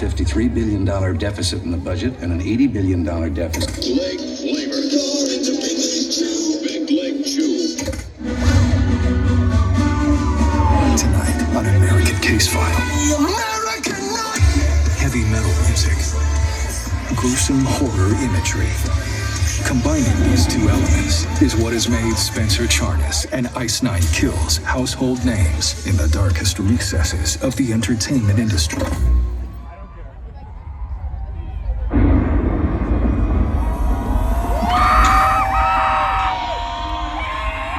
$53 billion deficit in the budget and an $80 billion deficit. Leg flavor. Into Big Leg Chew. Big Leg Chew. Tonight on American Case File. American Night. Heavy metal music. Gruesome horror imagery. Combining these two elements is what has made Spencer Charnas and Ice Nine Kills household names in the darkest recesses of the entertainment industry.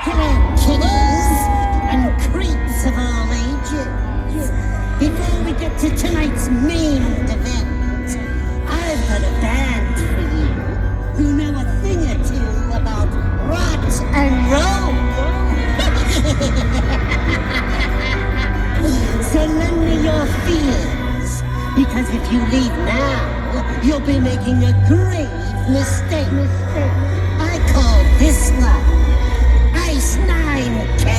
Hello, kiddies and creeps of all ages. Before we get to tonight's main event, I've got a band for you who know a thing or two about rock and roll. So lend me your feelings, because if you leave now, you'll be making a grave mistake. I call this love Ice Nine Kills.